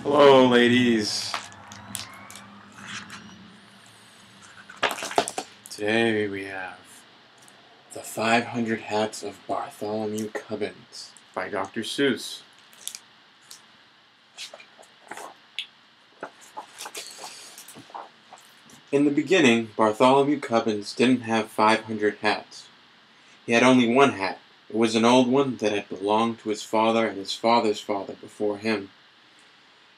Hello, ladies. Today we have The 500 Hats of Bartholomew Cubbins by Dr. Seuss. In the beginning, Bartholomew Cubbins didn't have 500 hats. He had only one hat. It was an old one that had belonged to his father and his father's father before him.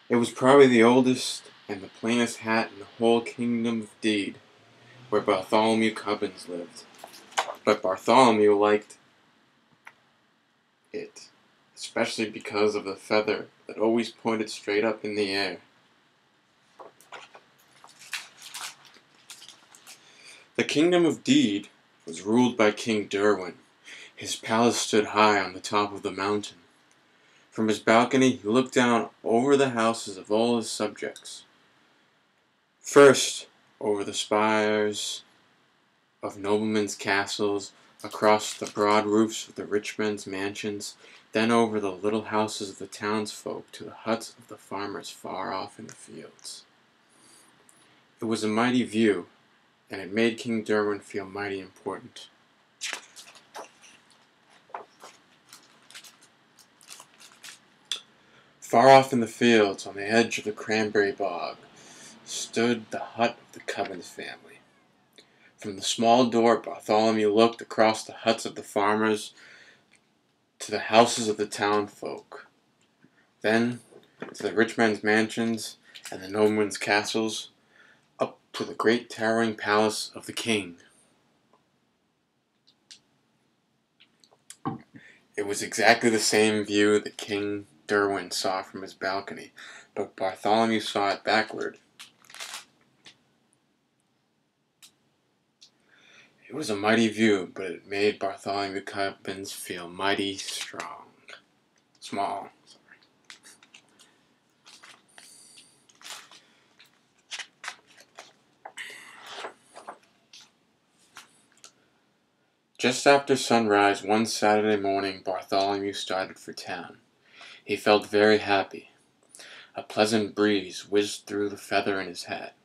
It was probably the oldest and the plainest hat in the whole kingdom of Deed, where Bartholomew Cubbins lived. But Bartholomew liked it, especially because of the feather that always pointed straight up in the air. The kingdom of Deed was ruled by King Derwin. His palace stood high on the top of the mountain. From his balcony he looked down over the houses of all his subjects. First, over the spires of noblemen's castles, across the broad roofs of the rich men's mansions, then over the little houses of the townsfolk to the huts of the farmers far off in the fields. It was a mighty view, and it made King Derwin feel mighty important. Far off in the fields, on the edge of the cranberry bog, stood the hut of the Cubbins family. From the small door Bartholomew looked across the huts of the farmers to the houses of the townfolk, then to the rich men's mansions and the noblemen's castles, up to the great towering palace of the king. It was exactly the same view that King Derwin saw from his balcony, but Bartholomew saw it backward. It was a mighty view, but it made Bartholomew Cubbins feel mighty small. Just after sunrise one Saturday morning, Bartholomew started for town. He felt very happy. A pleasant breeze whizzed through the feather in his hat.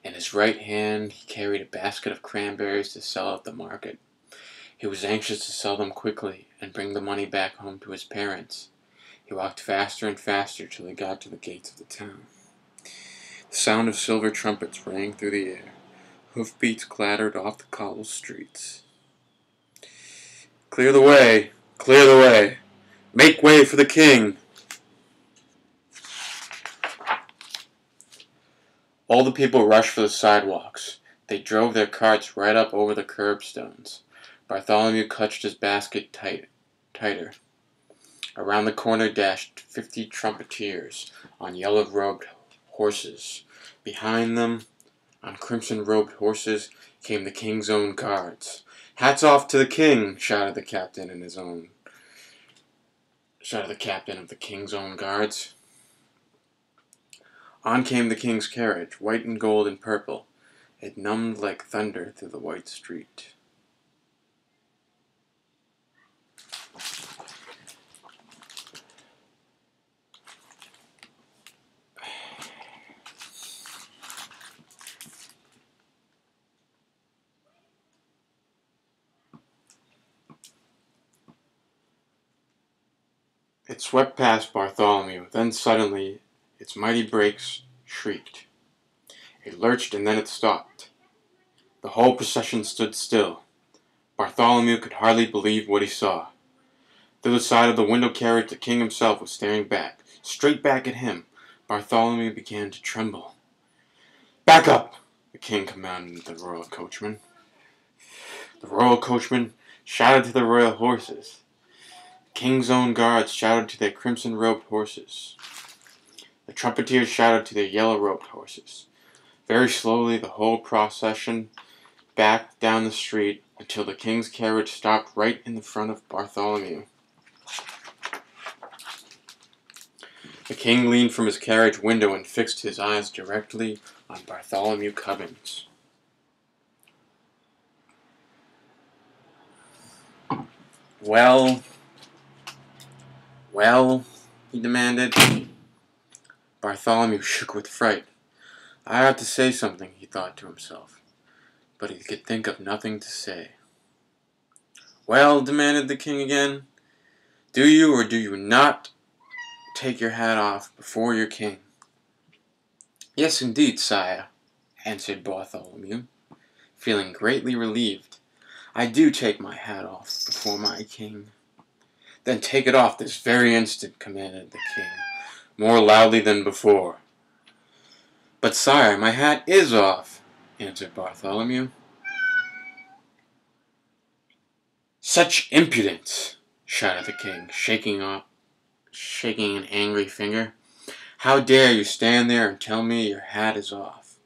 In his right hand he carried a basket of cranberries to sell at the market. He was anxious to sell them quickly and bring the money back home to his parents. He walked faster and faster till he got to the gates of the town. The sound of silver trumpets rang through the air. Hoofbeats clattered off the cobbled streets. "Clear the way! Clear the way! Make way for the king!" All the people rushed for the sidewalks. They drove their carts right up over the curbstones. Bartholomew clutched his basket tighter. Around the corner dashed 50 trumpeters on yellow-robed horses. Behind them, on crimson-robed horses, came the king's own guards. "Hats off to the king!" shouted the captain of the king's own guards. On came the king's carriage, white and gold and purple. It numbed like thunder through the white street. It swept past Bartholomew, then suddenly its mighty brakes shrieked. It lurched and then it stopped. The whole procession stood still. Bartholomew could hardly believe what he saw. Through the side of the window carriage the king himself was staring back, straight back at him. Bartholomew began to tremble. "Back up!" the king commanded the royal coachman. The royal coachman shouted to the royal horses. The king's own guards shouted to their crimson-robed horses. The trumpeters shouted to their yellow-robed horses. Very slowly the whole procession backed down the street until the king's carriage stopped right in the front of Bartholomew. The king leaned from his carriage window and fixed his eyes directly on Bartholomew Cubbins. Well, he demanded. Bartholomew shook with fright. I ought to say something, he thought to himself, but he could think of nothing to say. Well, demanded the king again, do you or do you not take your hat off before your king? Yes, indeed, sire, answered Bartholomew, feeling greatly relieved. I do take my hat off before my king. Then take it off this very instant, commanded the king, more loudly than before. But, sire, my hat is off, answered Bartholomew. Such impudence, shouted the king, shaking an angry finger. How dare you stand there and tell me your hat is off?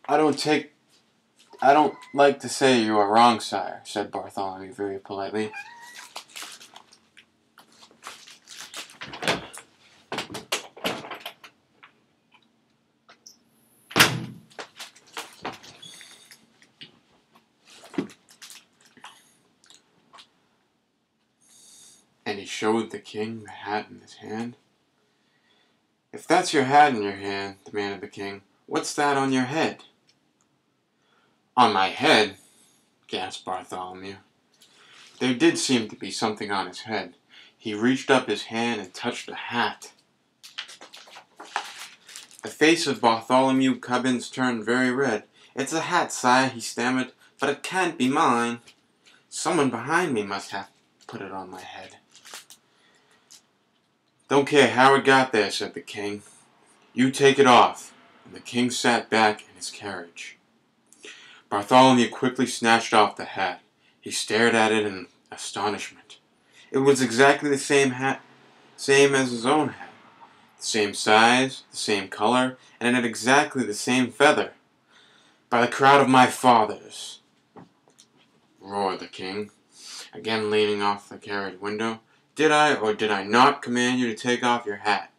I don't like to say you are wrong, sire, said Bartholomew very politely. And he showed the king the hat in his hand. If that's your hat in your hand, demanded the king, what's that on your head? On my head, gasped Bartholomew. There did seem to be something on his head. He reached up his hand and touched the hat. The face of Bartholomew Cubbins turned very red. It's a hat, sire, he stammered, but it can't be mine. Someone behind me must have put it on my head. Don't care how it got there, said the king. You take it off. And the king sat back in his carriage. Bartholomew quickly snatched off the hat. He stared at it in astonishment. It was exactly the same hat, same as his own hat. The same size, the same color, and it had exactly the same feather. By the crown of my fathers, roared the king, again leaning off the carriage window. Did I or did I not command you to take off your hat?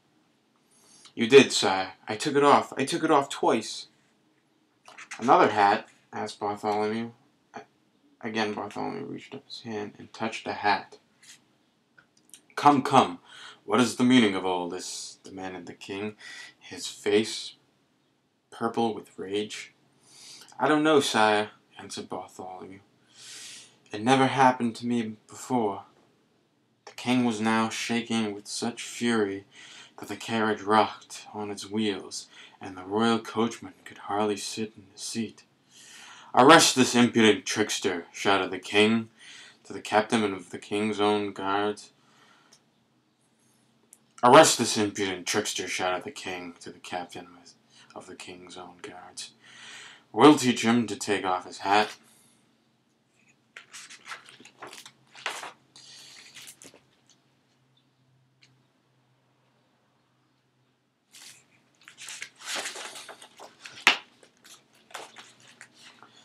You did, sire. I took it off. I took it off twice. Another hat? Asked Bartholomew. Again Bartholomew reached up his hand and touched the hat. Come, come. What is the meaning of all this? Demanded the king, his face purple with rage. I don't know, sire, answered Bartholomew. It never happened to me before. The king was now shaking with such fury that the carriage rocked on its wheels, and the royal coachman could hardly sit in his seat. Arrest this impudent trickster, shouted the king to the captain of the king's own guards. Arrest this impudent trickster, shouted the king to the captain of the king's own guards. We'll teach him to take off his hat.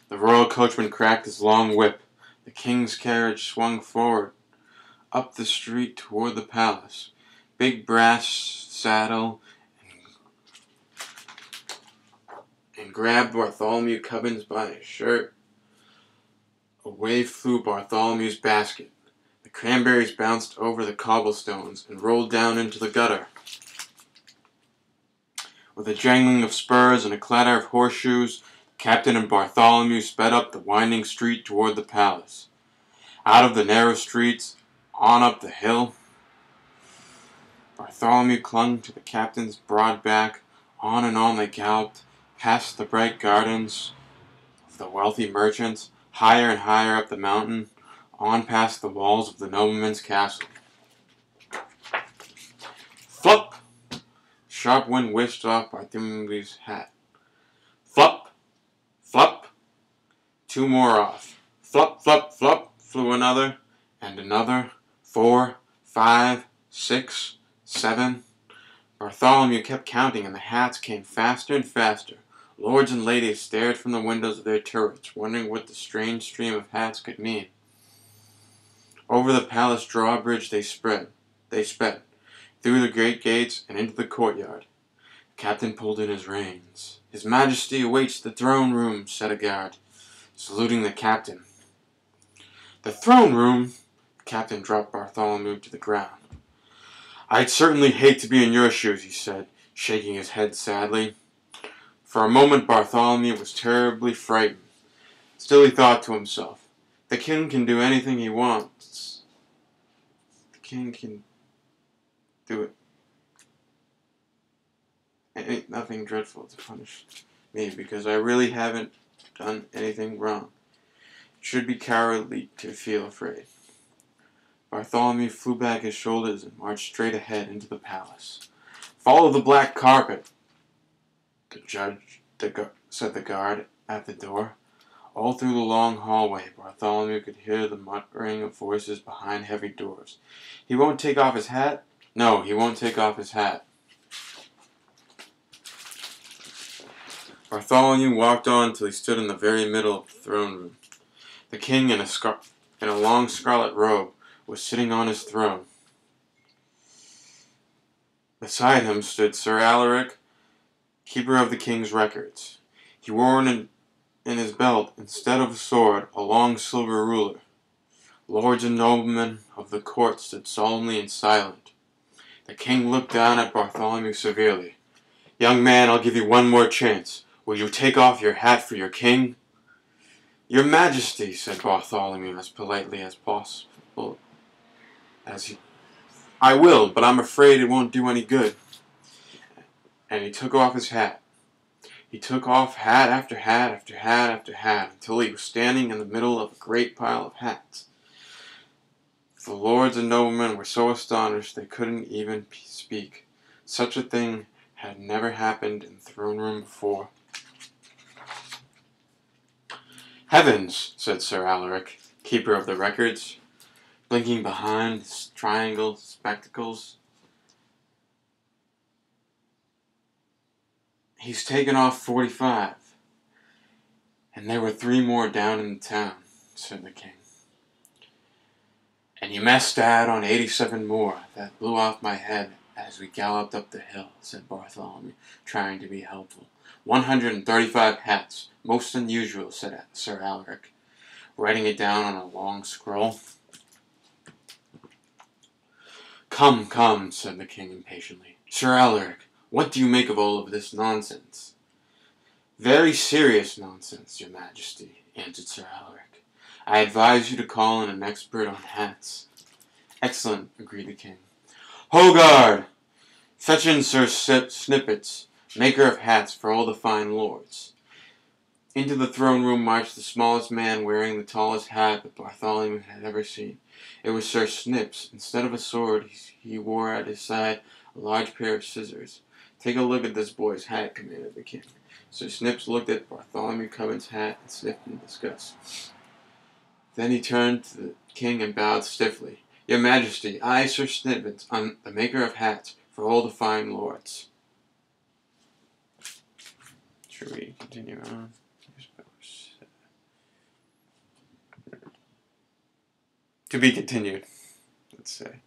The royal coachman cracked his long whip. The king's carriage swung forward, up the street toward the palace. Big brass saddle and grabbed Bartholomew Cubbins by his shirt. Away flew Bartholomew's basket. The cranberries bounced over the cobblestones and rolled down into the gutter. With a jangling of spurs and a clatter of horseshoes, Captain and Bartholomew sped up the winding street toward the palace. Out of the narrow streets, on up the hill. Bartholomew clung to the captain's broad back. On and on they galloped, past the bright gardens of the wealthy merchants, higher and higher up the mountain, on past the walls of the nobleman's castle. Flop! Sharp wind whisked off Bartholomew's hat. Flop! Flop! Two more off. Flop, flop, flop, flew another, and another. 4, 5, 6, 7. Bartholomew kept counting, and the hats came faster and faster. Lords and ladies stared from the windows of their turrets, wondering what the strange stream of hats could mean. Over the palace drawbridge they sped, through the great gates and into the courtyard. The captain pulled in his reins. His Majesty awaits the throne room, said a guard, saluting the captain. The throne room? The captain dropped Bartholomew to the ground. "I'd certainly hate to be in your shoes," he said, shaking his head sadly. For a moment Bartholomew was terribly frightened. Still he thought to himself, "The king can do anything he wants. The king can do it. Ain't nothing dreadful to punish me, because I really haven't done anything wrong. It should be cowardly to feel afraid." Bartholomew threw back his shoulders and marched straight ahead into the palace. "Follow the black carpet," said the guard at the door. All through the long hallway, Bartholomew could hear the muttering of voices behind heavy doors. "He won't take off his hat?" "No, he won't take off his hat." Bartholomew walked on till he stood in the very middle of the throne room. The king, in a long scarlet robe, was sitting on his throne. Beside him stood Sir Alaric, keeper of the king's records. He wore in his belt, instead of a sword, a long silver ruler. Lords and noblemen of the court stood solemnly and silent. The king looked down at Bartholomew severely. "Young man, I'll give you one more chance. Will you take off your hat for your king?" "Your Majesty," said Bartholomew as politely as possible. "I will, but I'm afraid it won't do any good." And he took off his hat. He took off hat after hat after hat after hat, until he was standing in the middle of a great pile of hats. The lords and noblemen were so astonished they couldn't even speak. Such a thing had never happened in the throne room before. "Heavens," said Sir Alaric, keeper of the records, blinking behind his triangle spectacles. "He's taken off 45. And there were 3 more down in the town," said the king. "And you must add on 87 more. That blew off my head as we galloped up the hill," said Bartholomew, trying to be helpful. 135 hats. Most unusual," said Sir Alaric, writing it down on a long scroll. "Come, come," said the king impatiently. "Sir Alaric, what do you make of all of this nonsense?" "Very serious nonsense, your Majesty," answered Sir Alaric. "I advise you to call in an expert on hats." "Excellent," agreed the king. "Hogard! Fetch in Sir Snippets, maker of hats for all the fine lords." Into the throne room marched the smallest man wearing the tallest hat that Bartholomew had ever seen. It was Sir Snips. Instead of a sword, he wore at his side a large pair of scissors. "Take a look at this boy's hat," commanded the king. Sir Snips looked at Bartholomew Cubben's hat and sniffed in disgust. Then he turned to the king and bowed stiffly. "Your Majesty, I, Sir Snippets, am the maker of hats for all the fine lords." Should we continue on? To be continued, let's say.